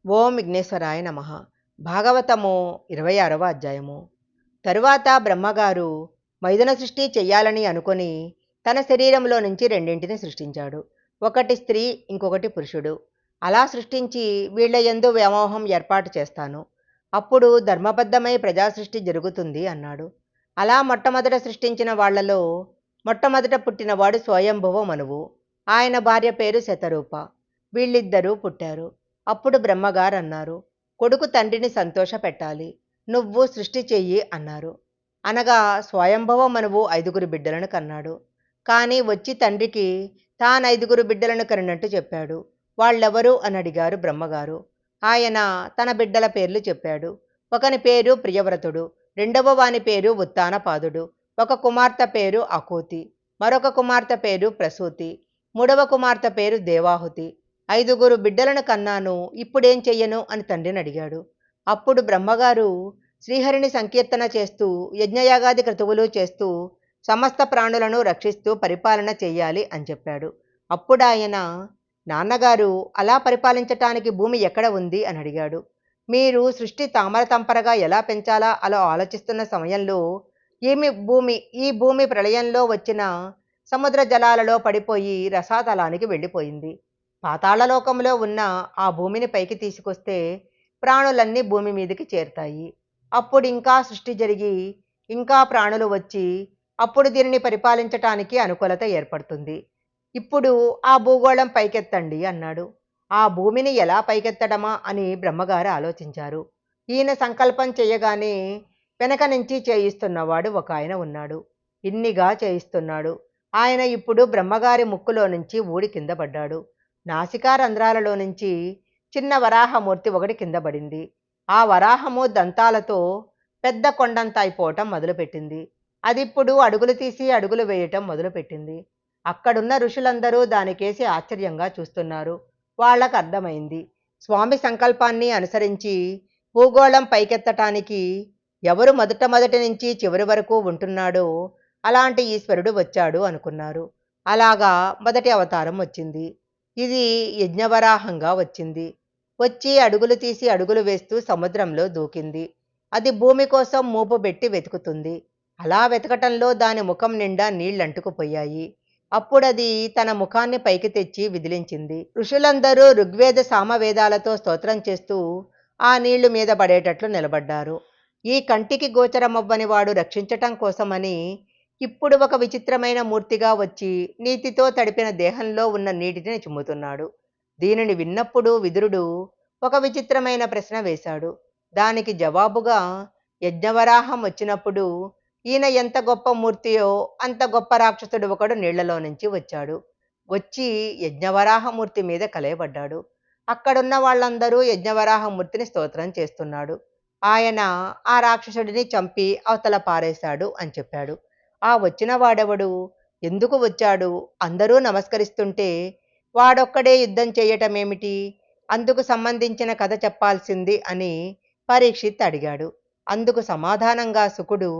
ఓం విఘ్నేశ్వరాయ నమః. భాగవతము 26వ అధ్యాయము. తరువాత బ్రహ్మగారు మైథున సృష్టి చెయ్యాలని అనుకొని తన శరీరంలో నుంచి రెండింటిని సృష్టించాడు. ఒకటి స్త్రీ, ఇంకొకటి పురుషుడు. అలా సృష్టించి వీళ్ళ యందు వ్యామోహం ఏర్పాటు చేస్తాను. అప్పుడు ధర్మబద్ధమై ప్రజాసృష్టి జరుగుతుంది అన్నాడు. అలా మొట్టమొదట సృష్టించిన వాళ్లలో మొట్టమొదట పుట్టినవాడు స్వయంభువ మనువు. ఆయన భార్య పేరు శతరూప. వీళ్ళిద్దరూ పుట్టారు. అప్పుడు బ్రహ్మగారు అన్నారు, కొడుకు తండ్రిని సంతోష పెట్టాలి, నువ్వు సృష్టి చెయ్యి అన్నారు. అనగా స్వయంభవ మనువు 5 బిడ్డలను కన్నాడు. కానీ వచ్చి తండ్రికి తాను 5 బిడ్డలను కనినట్టు చెప్పాడు. వాళ్ళెవరు అని అడిగారు బ్రహ్మగారు. ఆయన తన బిడ్డల పేర్లు చెప్పాడు. ఒకని పేరు ప్రియవ్రతుడు, రెండవ వాని పేరు ఉత్తానపాదుడు, ఒక కుమార్తె పేరు అకూతి, మరొక కుమార్తె పేరు ప్రసూతి, మూడవ కుమార్తె పేరు దేవాహుతి. 5 బిడ్డలను కన్నాను, ఇప్పుడేం చెయ్యను అని తండ్రిని అడిగాడు. అప్పుడు బ్రహ్మగారు శ్రీహరిని సంకీర్తన చేస్తూ యజ్ఞయాగాది క్రతువులు చేస్తూ సమస్త ప్రాణులను రక్షిస్తూ పరిపాలన చెయ్యాలి అని చెప్పాడు. అప్పుడు ఆయన, నాన్నగారు అలా పరిపాలించటానికి భూమి ఎక్కడ ఉంది అని అడిగాడు. మీరు సృష్టి తామర తంపరగా ఎలా పెంచాలా అలా ఆలోచిస్తున్న సమయంలో ఈ భూమి ప్రళయంలో వచ్చిన సముద్ర జలాలలో పడిపోయి రసాతలానికి వెళ్ళిపోయింది. పాతాళలోకంలో ఉన్న ఆ భూమిని పైకి తీసుకొస్తే ప్రాణులన్నీ భూమి మీదకి చేరుతాయి. అప్పుడు ఇంకా సృష్టి జరిగి ఇంకా ప్రాణులు వచ్చి అప్పుడు దీనిని పరిపాలించటానికి అనుకూలత ఏర్పడుతుంది. ఇప్పుడు ఆ భూగోళం పైకెత్తండి అన్నాడు. ఆ భూమిని ఎలా పైకెత్తడమా అని బ్రహ్మగారు ఆలోచించారు. ఈయన సంకల్పం చేయగానే వెనక నుంచి చేయిస్తున్నవాడు ఒక ఆయన ఉన్నాడు. ఇన్నిగా చేయిస్తున్నాడు. ఆయన ఇప్పుడు బ్రహ్మగారి ముక్కులో నుంచి ఊడి కింద పడ్డాడు. నాసికా రంధ్రాలలో నుంచి చిన్న వరాహమూర్తి ఒకటి కింద పడింది. ఆ వరాహము దంతాలతో పెద్ద కొండంత అయిపోవటం మొదలుపెట్టింది. అది ఇప్పుడు అడుగులు తీసి అడుగులు వేయటం మొదలుపెట్టింది. అక్కడున్న ఋషులందరూ దానికేసి ఆశ్చర్యంగా చూస్తున్నారు. వాళ్ళకు అర్థమైంది, స్వామి సంకల్పాన్ని అనుసరించి భూగోళం పైకెత్తటానికి ఎవరు మొదటి నుంచి చివరి వరకు ఉంటున్నాడో అలాంటి ఈశ్వరుడు వచ్చాడు అనుకున్నారు. అలాగా మొదటి అవతారం వచ్చింది. ఇది యజ్ఞవరాహంగా వచ్చింది. వచ్చి అడుగులు తీసి అడుగులు వేస్తూ సముద్రంలో దూకింది. అది భూమి కోసం మూపు పెట్టి వెతుకుతుంది. అలా వెతకటంలో దాని ముఖం నిండా నీళ్లంటుకుపోయాయి. అప్పుడది తన ముఖాన్ని పైకి తెచ్చి విదిలించింది. ఋషులందరూ ఋగ్వేద సామవేదాలతో స్తోత్రం చేస్తూ ఆ నీళ్లు మీద పడేటట్లు నిలబడ్డారు. ఈ కంటికి గోచరమవ్వని వాడు రక్షించటం కోసమని ఇప్పుడు ఒక విచిత్రమైన మూర్తిగా వచ్చి నీతితో తడిపిన దేహంలో ఉన్న నీటిని చిమ్ముతున్నాడు. దీనిని విన్నప్పుడు విదురుడు ఒక విచిత్రమైన ప్రశ్న వేశాడు. దానికి జవాబుగా, యజ్ఞవరాహం వచ్చినప్పుడు ఈయన ఎంత గొప్ప మూర్తియో అంత గొప్ప రాక్షసుడు ఒకడు నీళ్లలో నుంచి వచ్చాడు. వచ్చి యజ్ఞవరాహమూర్తి మీద కలయబడ్డాడు. అక్కడున్న వాళ్ళందరూ యజ్ఞవరాహమూర్తిని స్తోత్రం చేస్తున్నాడు. ఆయన ఆ రాక్షసుడిని చంపి అవతల పారేశాడు అని చెప్పాడు. ఆ వచ్చిన వాడెవడు, ఎందుకు వచ్చాడు, అందరూ నమస్కరిస్తుంటే వాడొక్కడే యుద్ధం చేయటమేమిటి, అందుకు సంబంధించిన కథ చెప్పాల్సింది అని పరీక్షిత్ అడిగాడు. అందుకు సమాధానంగా శుకుడు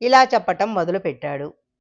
ఇలా చెప్పటం మొదలుపెట్టాడు.